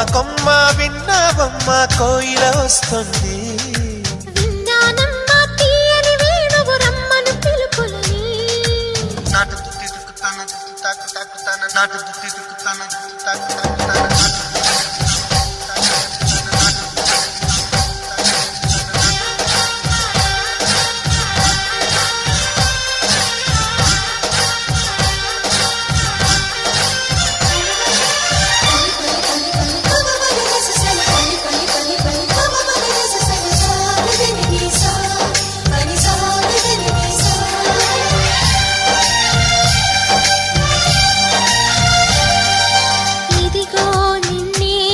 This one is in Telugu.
కొమ్మ విన్నావమ్మ కోయిల వస్తుంది. విన్నానమ్మా తీయని వేణువు రమ్మను పిలుపులని. నాటు తాకు తాకు తాకు నాటు